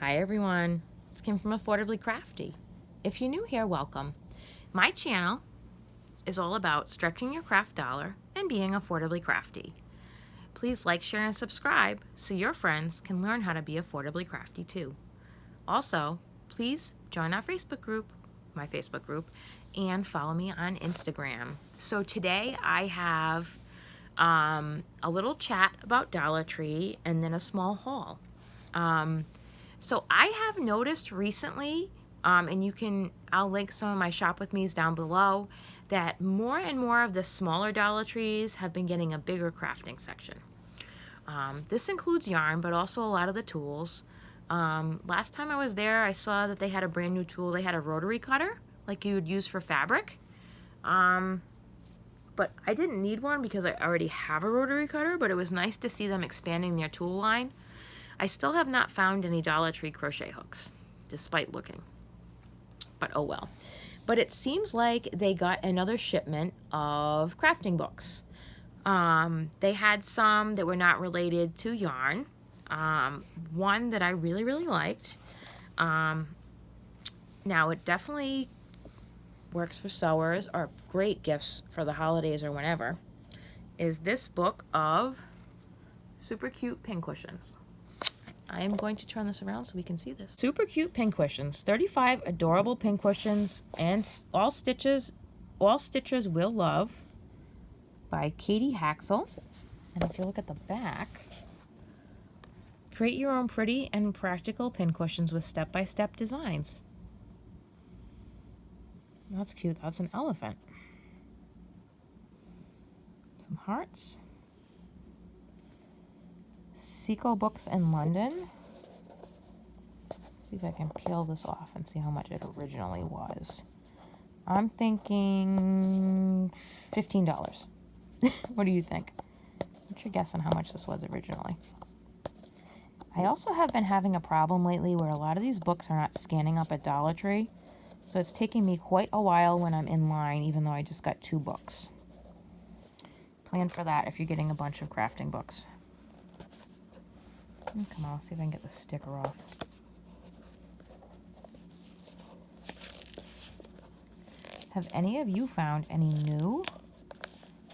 Hi everyone, it's Kim from Affordably Crafty. If you're new here, welcome. My channel is all about stretching your craft dollar and being affordably crafty. Please like, share, and subscribe so your friends can learn how to be affordably crafty too. Also, please join our Facebook group, my Facebook group, and follow me on Instagram. So today I have a little chat about Dollar Tree and then a small haul. So I have noticed recently, and I'll link some of my shop with me's down below, that more and more of the smaller Dollar Trees have been getting a bigger crafting section. This includes yarn, but also a lot of the tools. Last time I was there, I saw that they had a brand new tool. They had a rotary cutter, like you would use for fabric. But I didn't need one because I already have a rotary cutter, but it was nice to see them expanding their tool line. I still have not found any Dollar Tree crochet hooks, despite looking. But oh well. But it seems like they got another shipment of crafting books. They had some that were not related to yarn. One that I really, really liked. Now, it definitely works for sewers or great gifts for the holidays or whenever, is this book of super cute pincushions. I am going to turn this around so we can see this. Super cute pincushions. 35 adorable pincushions and all stitches will love by Katie Haxel. And if you look at the back, create your own pretty and practical pincushions with step-by-step designs. That's cute. That's an elephant. Some hearts. Seco Books in London. See if I can peel this off and see how much it originally was. I'm thinking $15. What do you think? What's your guess on how much this was originally? I also have been having a problem lately where a lot of these books are not scanning up at Dollar Tree. So it's taking me quite a while when I'm in line, even though I just got 2 books. Plan for that if you're getting a bunch of crafting books. Come on, let's see if I can get the sticker off. Have any of you found any new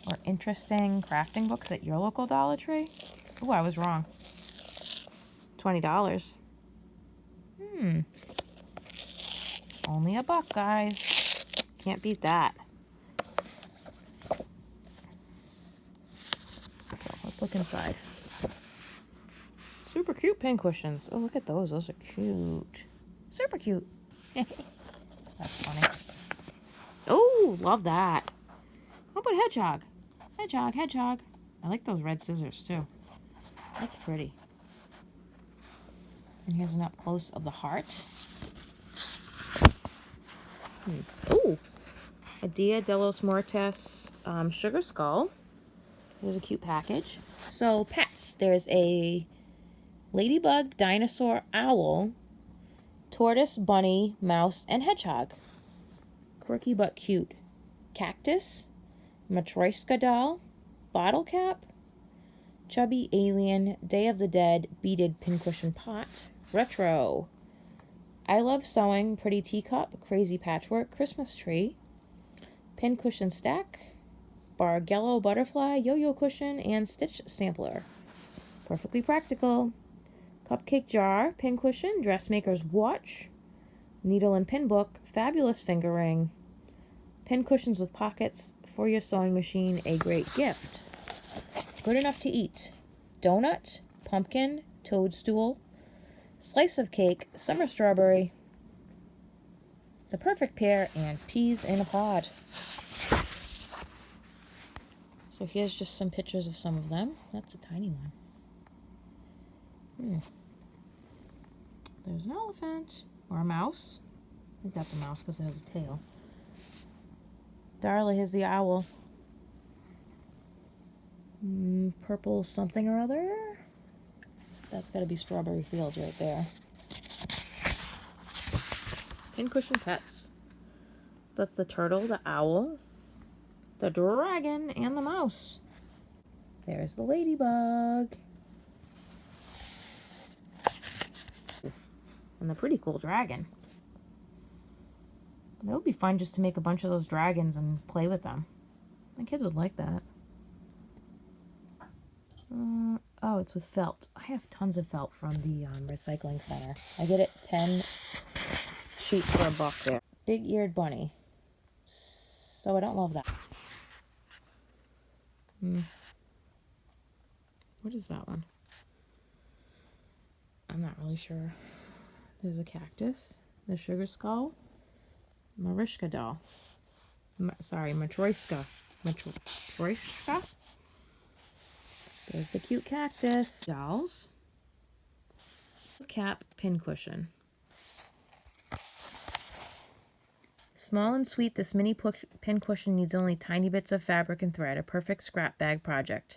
or interesting crafting books at your local Dollar Tree? Ooh, I was wrong. $20. Only $1, guys. Can't beat that. So let's look inside. Super cute pincushions. Oh, look at those. Those are cute. Super cute. That's funny. Oh, love that. How about hedgehog? Hedgehog, hedgehog. I like those red scissors, too. That's pretty. And here's an up close of the heart. Oh, a Dia de los Muertos sugar skull. There's a cute package. So, pets. There's a ladybug, dinosaur, owl, tortoise, bunny, mouse, and hedgehog. Quirky but cute. Cactus, Matryoshka doll, bottle cap, chubby alien, Day of the Dead, beaded pincushion pot, retro. I love sewing, pretty teacup, crazy patchwork, Christmas tree, pincushion stack, Bargello butterfly, yo-yo cushion, and stitch sampler. Perfectly practical. Cupcake jar, pincushion, dressmaker's watch, needle and pin book, fabulous finger ring, pincushions with pockets for your sewing machine, a great gift. Good enough to eat. Donut, pumpkin, toadstool, slice of cake, summer strawberry, the perfect pair, and peas in a pod. So here's just some pictures of some of them. That's a tiny one. There's an elephant. Or a mouse. I think that's a mouse because it has a tail. Darla, here's the owl. Purple something or other. That's got to be Strawberry Fields right there. Pincushion pets. So that's the turtle, the owl, the dragon, and the mouse. There's the ladybug. And the pretty cool dragon. That would be fun just to make a bunch of those dragons and play with them. My kids would like that. Oh, it's with felt. I have tons of felt from the recycling center. I get it 10 sheets for $1 there. Big-eared bunny. So I don't love that. What is that one? I'm not really sure. There's a cactus. The sugar skull. Marishka doll. Matryoshka. Matryoshka? There's the cute cactus. Dolls. Cap pincushion. Small and sweet, this mini pincushion needs only tiny bits of fabric and thread. A perfect scrap bag project.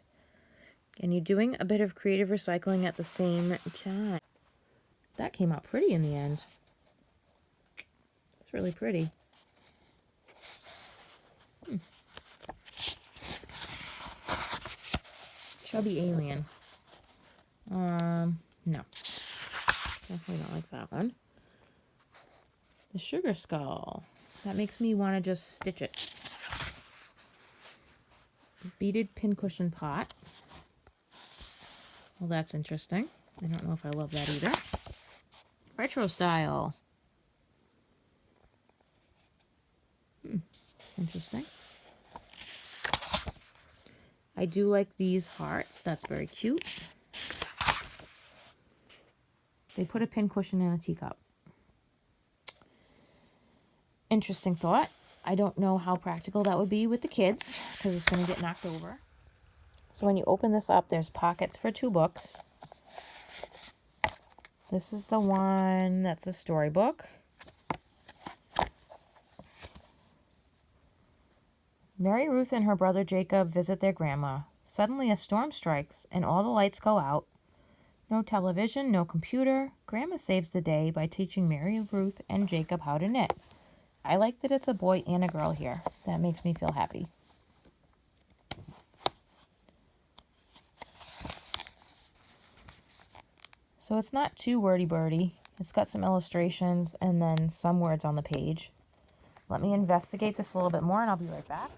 And you're doing a bit of creative recycling at the same time. That came out pretty in the end. It's really pretty. Chubby alien. No. Definitely don't like that one. The sugar skull. That makes me want to just stitch it. Beaded pincushion pot. Well, that's interesting. I don't know if I love that either. Retro style. Interesting. I do like these hearts. That's very cute. They put a pincushion in a teacup. Interesting thought. I don't know how practical that would be with the kids because it's going to get knocked over. So when you open this up, there's pockets for 2 books. This is the one that's a storybook. Mary Ruth and her brother Jacob visit their grandma. Suddenly a storm strikes and all the lights go out. No television, no computer. Grandma saves the day by teaching Mary Ruth and Jacob how to knit. I like that it's a boy and a girl here. That makes me feel happy. So it's not too wordy-birdy. It's got some illustrations and then some words on the page. Let me investigate this a little bit more and I'll be right back.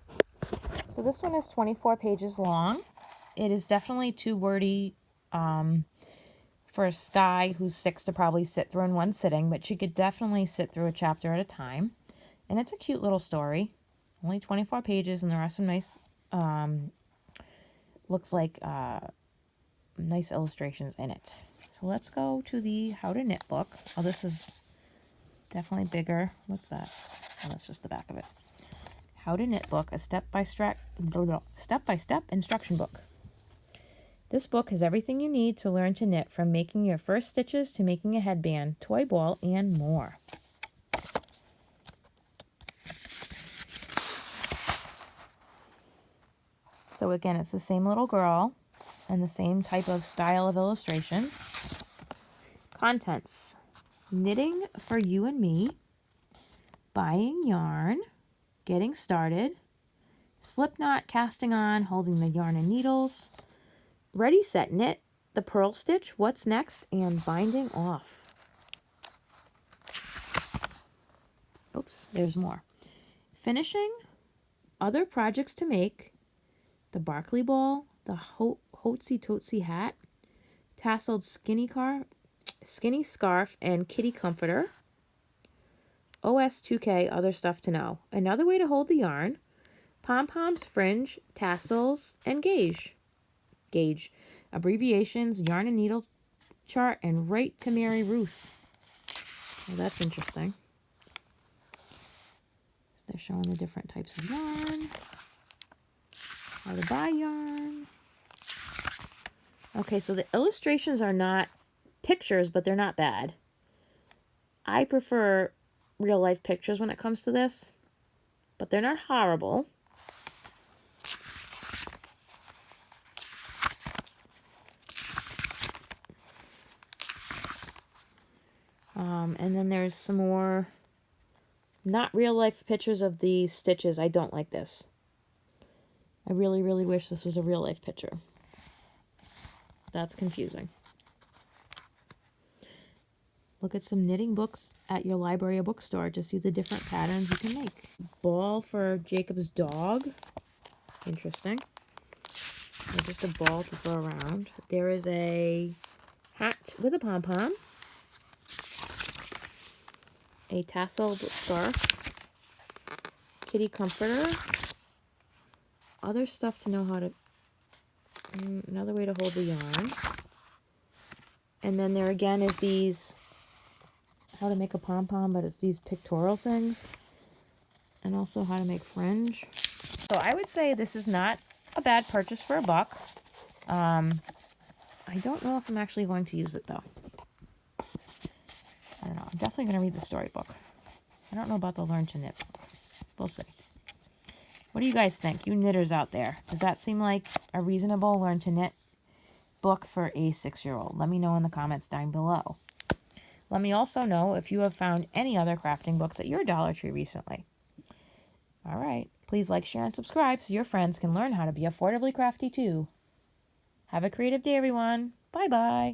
So this one is 24 pages long. It is definitely too wordy for a Sky who's 6 to probably sit through in one sitting, but she could definitely sit through a chapter at a time. And it's a cute little story. Only 24 pages and there are some nice, looks like nice illustrations in it. So let's go to the How to Knit book. Oh, this is definitely bigger. What's that? Oh, that's just the back of it. How to Knit book, a step-by-step instruction book. This book has everything you need to learn to knit, from making your first stitches to making a headband, toy ball, and more. So again, it's the same little girl and the same type of style of illustrations. Contents: knitting for you and me, buying yarn, getting started, slip knot, casting on, holding the yarn and needles, ready, set, knit, the purl stitch, what's next, and binding off. Oops, there's more. Finishing, other projects to make, the Barkley ball, the Hotsy Totsy hat, tasseled skinny scarf, and kitty comforter. OS2K, other stuff to know. Another way to hold the yarn, pom-poms, fringe, tassels, and gauge. Abbreviations, yarn and needle chart, and right to Mary Ruth. Well, that's interesting. So they're showing the different types of yarn. How to buy yarn. Okay, so the illustrations are not pictures, but they're not bad. I prefer real life pictures when it comes to this, but they're not horrible. And then there's some more not real life pictures of the stitches. I don't like this. I really, really wish this was a real life picture. That's confusing. Look at some knitting books at your library or bookstore to see the different patterns you can make. Ball for Jacob's dog. Interesting. Or just a ball to throw around. There is a hat with a pom-pom. A tasseled scarf. Kitty comforter. Other stuff to know how to... another way to hold the yarn. And then there again is these... how to make a pom-pom, but it's these pictorial things. And also how to make fringe. So I would say this is not a bad purchase for $1. I don't know if I'm actually going to use it though. I don't know. I'm definitely going to read the storybook. I don't know about the Learn to Knit book. We'll see. What do you guys think? You knitters out there. Does that seem like a reasonable Learn to Knit book for a 6-year-old? Let me know in the comments down below. Let me also know if you have found any other crafting books at your Dollar Tree recently. All right. Please like, share, and subscribe so your friends can learn how to be affordably crafty too. Have a creative day, everyone. Bye-bye.